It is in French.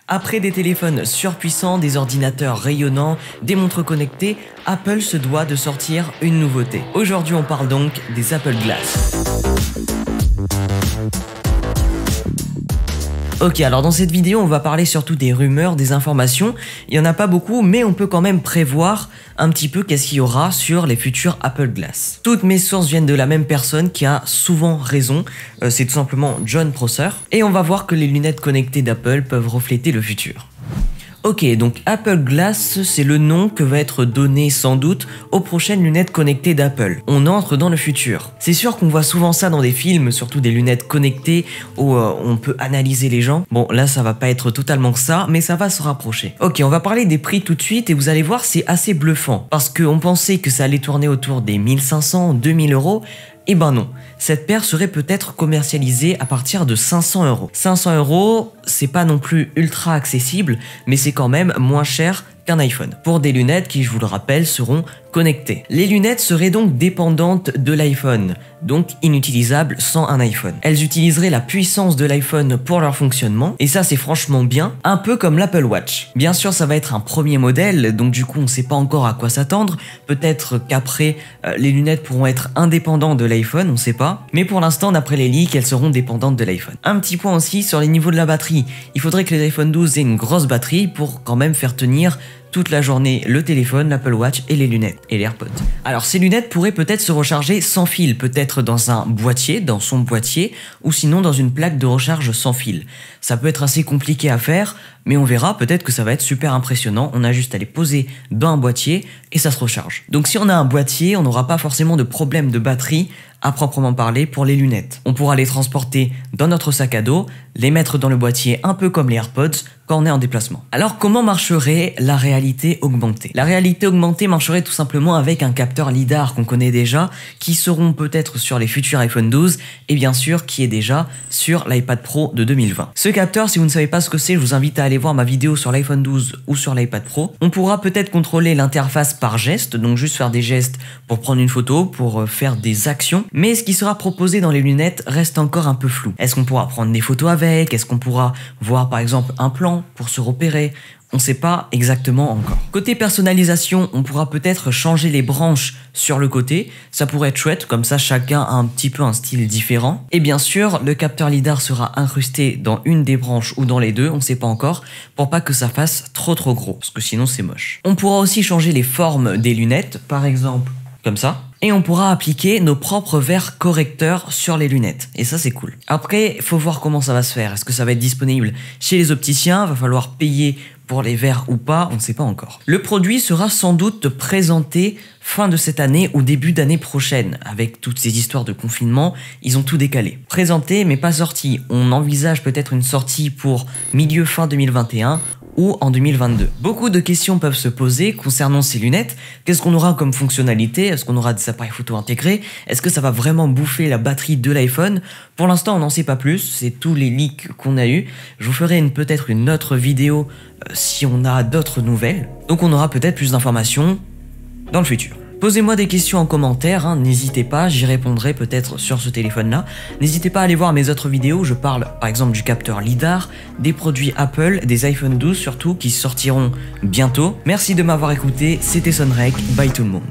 Après des téléphones surpuissants, des ordinateurs rayonnants, des montres connectées, Apple se doit de sortir une nouveauté. Aujourd'hui, on parle donc des Apple Glass. Ok, alors dans cette vidéo, on va parler surtout des rumeurs, des informations. Il n'y en a pas beaucoup, mais on peut quand même prévoir un petit peu qu'est-ce qu'il y aura sur les futurs Apple Glass. Toutes mes sources viennent de la même personne qui a souvent raison, c'est tout simplement Jon Prosser. Et on va voir que les lunettes connectées d'Apple peuvent refléter le futur. Ok, donc Apple Glass, c'est le nom que va être donné sans doute aux prochaines lunettes connectées d'Apple. On entre dans le futur. C'est sûr qu'on voit souvent ça dans des films, surtout des lunettes connectées où on peut analyser les gens. Bon, là ça va pas être totalement ça, mais ça va se rapprocher. Ok, on va parler des prix tout de suite et vous allez voir, c'est assez bluffant. Parce qu'on pensait que ça allait tourner autour des 1500, 2000 euros. Eh ben non, cette paire serait peut-être commercialisée à partir de 500 euros. 500 euros, c'est pas non plus ultra accessible, mais c'est quand même moins cher qu'un iPhone. Pour des lunettes qui, je vous le rappelle, seront connectées. Les lunettes seraient donc dépendantes de l'iPhone, donc inutilisables sans un iPhone. Elles utiliseraient la puissance de l'iPhone pour leur fonctionnement, et ça c'est franchement bien, un peu comme l'Apple Watch. Bien sûr, ça va être un premier modèle, donc du coup on sait pas encore à quoi s'attendre. Peut-être qu'après, les lunettes pourront être indépendantes de l'iPhone, on sait pas. Mais pour l'instant, d'après les leaks, elles seront dépendantes de l'iPhone. Un petit point aussi sur les niveaux de la batterie. Il faudrait que les iPhone 12 aient une grosse batterie pour quand même faire tenir toute la journée le téléphone, l'Apple Watch et les lunettes et les AirPods. Alors ces lunettes pourraient peut-être se recharger sans fil, peut-être dans un boîtier, dans son boîtier, ou sinon dans une plaque de recharge sans fil. Ça peut être assez compliqué à faire, mais on verra, peut-être que ça va être super impressionnant. On a juste à les poser dans un boîtier et ça se recharge. Donc si on a un boîtier, on n'aura pas forcément de problème de batterie à proprement parler pour les lunettes. On pourra les transporter dans notre sac à dos, les mettre dans le boîtier un peu comme les AirPods quand on est en déplacement. Alors comment marcherait la réalité augmentée? La réalité augmentée marcherait tout simplement avec un capteur LiDAR qu'on connaît déjà, qui seront peut-être sur les futurs iPhone 12 et bien sûr qui est déjà sur l'iPad Pro de 2020. Ce capteur, si vous ne savez pas ce que c'est, je vous invite à aller voir ma vidéo sur l'iPhone 12 ou sur l'iPad Pro. On pourra peut-être contrôler l'interface par geste, donc juste faire des gestes pour prendre une photo, pour faire des actions. Mais ce qui sera proposé dans les lunettes reste encore un peu flou. Est-ce qu'on pourra prendre des photos avec? Est-ce qu'on pourra voir par exemple un plan pour se repérer? On ne sait pas exactement encore. Côté personnalisation, on pourra peut-être changer les branches sur le côté. Ça pourrait être chouette, comme ça chacun a un petit peu un style différent. Et bien sûr, le capteur LiDAR sera incrusté dans une des branches ou dans les deux, on ne sait pas encore, pour pas que ça fasse trop gros, parce que sinon c'est moche. On pourra aussi changer les formes des lunettes, par exemple comme ça. Et on pourra appliquer nos propres verres correcteurs sur les lunettes. Et ça, c'est cool. Après, il faut voir comment ça va se faire. Est-ce que ça va être disponible chez les opticiens? Va falloir payer pour les verres ou pas? On ne sait pas encore. Le produit sera sans doute présenté fin de cette année ou début d'année prochaine. Avec toutes ces histoires de confinement, ils ont tout décalé. Présenté, mais pas sorti. On envisage peut-être une sortie pour milieu-fin 2021 ou en 2022. Beaucoup de questions peuvent se poser concernant ces lunettes. Qu'est-ce qu'on aura comme fonctionnalité? Est-ce qu'on aura des appareils photo intégrés? Est-ce que ça va vraiment bouffer la batterie de l'iPhone? Pour l'instant, on n'en sait pas plus. C'est tous les leaks qu'on a eu. Je vous ferai peut-être une autre vidéo si on a d'autres nouvelles. Donc on aura peut-être plus d'informations dans le futur. Posez-moi des questions en commentaire, hein, n'hésitez pas, j'y répondrai peut-être sur ce téléphone-là. N'hésitez pas à aller voir mes autres vidéos, où je parle par exemple du capteur LiDAR, des produits Apple, des iPhone 12 surtout, qui sortiront bientôt. Merci de m'avoir écouté, c'était Sonrek, bye tout le monde.